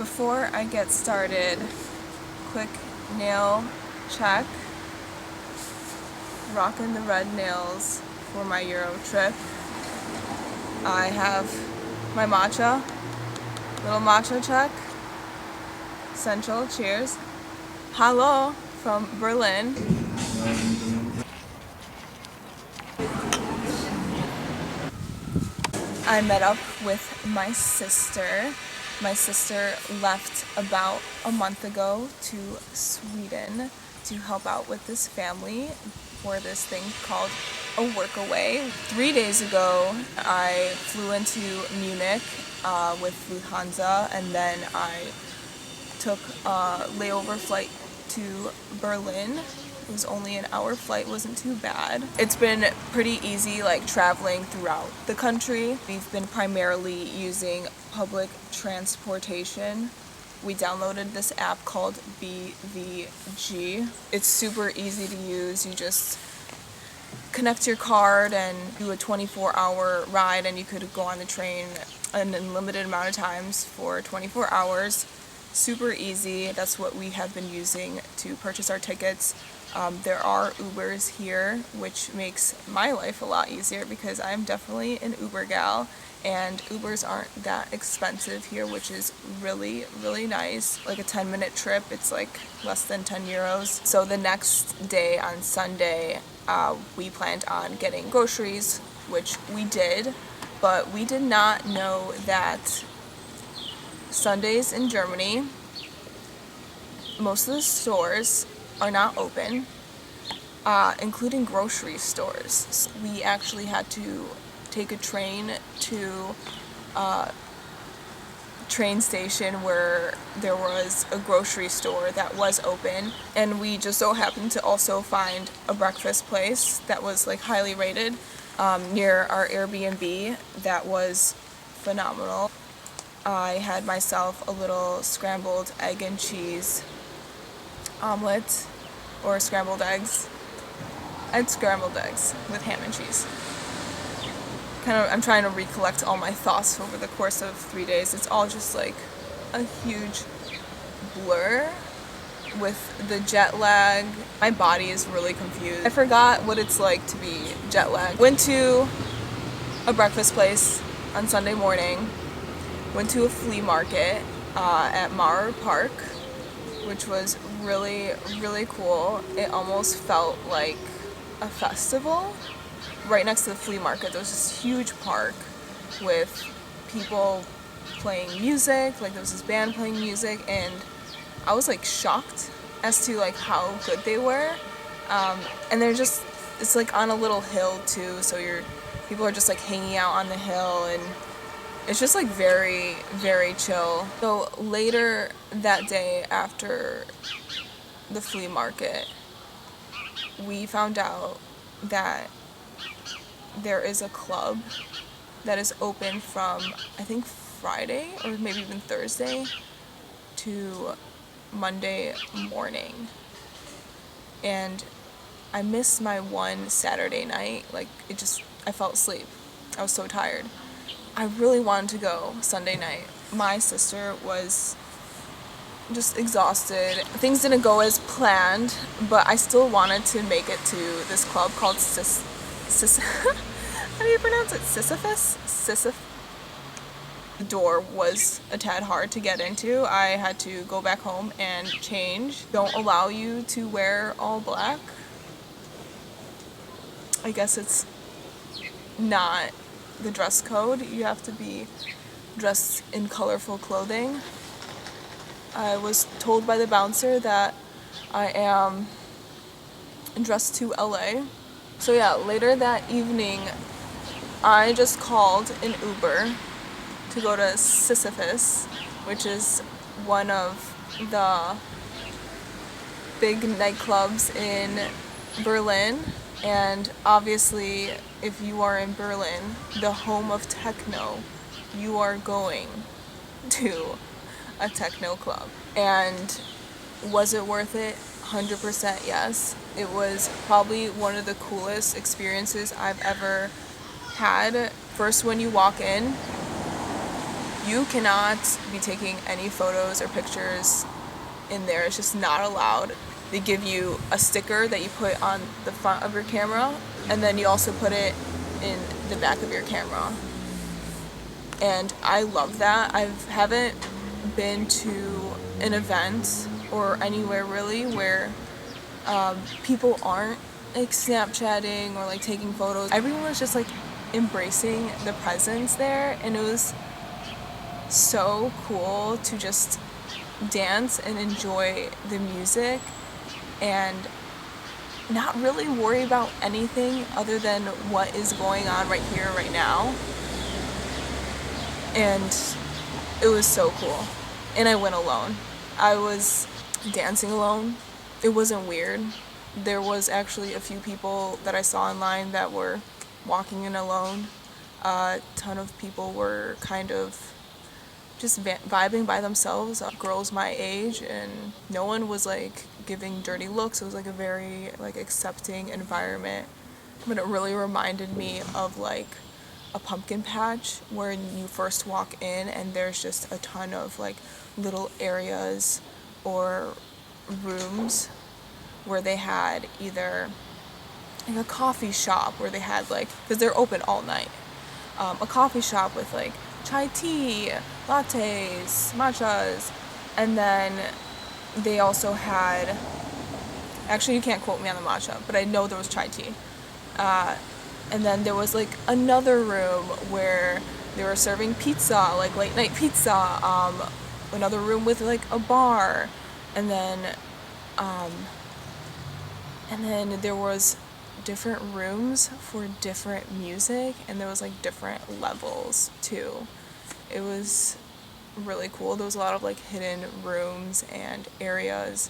Before I get started, quick nail check. Rocking the red nails for my Euro trip. I have my matcha, little matcha check. Essential, cheers. Hallo from Berlin. I met up with my sister. My sister left about a month ago to Sweden to help out with this family for this thing called a workaway. 3 days ago, I flew into Munich with Lufthansa, and then I took a layover flight to Berlin. It was only an hour flight, wasn't too bad. It's been pretty easy like traveling throughout the country. We've been primarily using public transportation. We downloaded this app called BVG. It's super easy to use. You just connect your card and do a 24-hour ride, and you could go on the train an unlimited amount of times for 24 hours. Super easy. That's what we have been using to purchase our tickets. There are Ubers here, which makes my life a lot easier because I'm definitely an Uber gal, and Ubers aren't that expensive here, which is really, really nice. Like a 10-minute trip, it's like less than 10 euros. So the next day on Sunday, we planned on getting groceries, which we did, but we did not know that Sundays in Germany, most of the stores are not open, including grocery stores. So we actually had to take a train to a train station where there was a grocery store that was open, and we just so happened to also find a breakfast place that was like highly rated near our Airbnb. That was phenomenal. I had myself a little scrambled egg and cheese omelet, or scrambled eggs. I had scrambled eggs with ham and cheese. I'm trying to recollect all my thoughts over the course of 3 days. It's all just like a huge blur with the jet lag. My body is really confused. I forgot what it's like to be jet lagged. Went to a breakfast place on Sunday morning. Went to a flea market at Mauer Park, which was really, really cool. It almost felt like a festival. Right next to the flea market, there was this huge park with people playing music. Like there was this band playing music, and I was like shocked as to like how good they were. And they're just, it's like on a little hill too, so people are just like hanging out on the hill, and it's just like very, very chill. So later that day after the flea market, we found out that there is a club that is open from, I think, Friday or maybe even Thursday to Monday morning. And I missed my one Saturday night. Like I fell asleep. I was so tired. I really wanted to go Sunday night. My sister was just exhausted. Things didn't go as planned, but I still wanted to make it to this club called how do you pronounce it? Sisyphus? The door was a tad hard to get into. I had to go back home and change. Don't allow you to wear all black. I guess it's not the dress code. You have to be dressed in colorful clothing. I was told by the bouncer that I am dressed to LA. So yeah, later that evening, I just called an Uber to go to Sisyphus, which is one of the big nightclubs in Berlin. And obviously, if you are in Berlin, the home of techno, you are going to a techno club. And was it worth it? 100% yes. It was probably one of the coolest experiences I've ever had. First, when you walk in, You cannot be taking any photos or pictures in there. It's just not allowed. They give you a sticker that you put on the front of your camera, and then you also put it in the back of your camera. And I love that. I haven't been to an event or anywhere really where people aren't like Snapchatting or like taking photos. Everyone was just like embracing the presence there, and it was so cool to just dance and enjoy the music and not really worry about anything other than what is going on right here, right now. And it was so cool. And I went alone. I was dancing alone. It wasn't weird. There was actually a few people that I saw online that were walking in alone. A ton of people were kind of just vibing by themselves, girls my age, and no one was like giving dirty looks. It was like a very like accepting environment, but it really reminded me of like a pumpkin patch where you first walk in and there's just a ton of like little areas or rooms where they had either like a coffee shop where they had like, because they're open all night, a coffee shop with like chai tea, lattes, matchas, and then they also had, actually you can't quote me on the matcha, but I know there was chai tea. And then there was like another room where they were serving pizza, like late night pizza, another room with like a bar, and then there was different rooms for different music, and there was like different levels too. It was really cool. There was a lot of like hidden rooms and areas.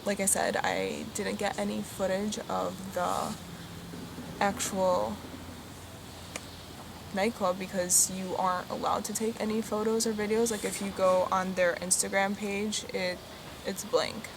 Like I said, I didn't get any footage of the actual nightclub because you aren't allowed to take any photos or videos. Like if you go on their Instagram page, it's blank.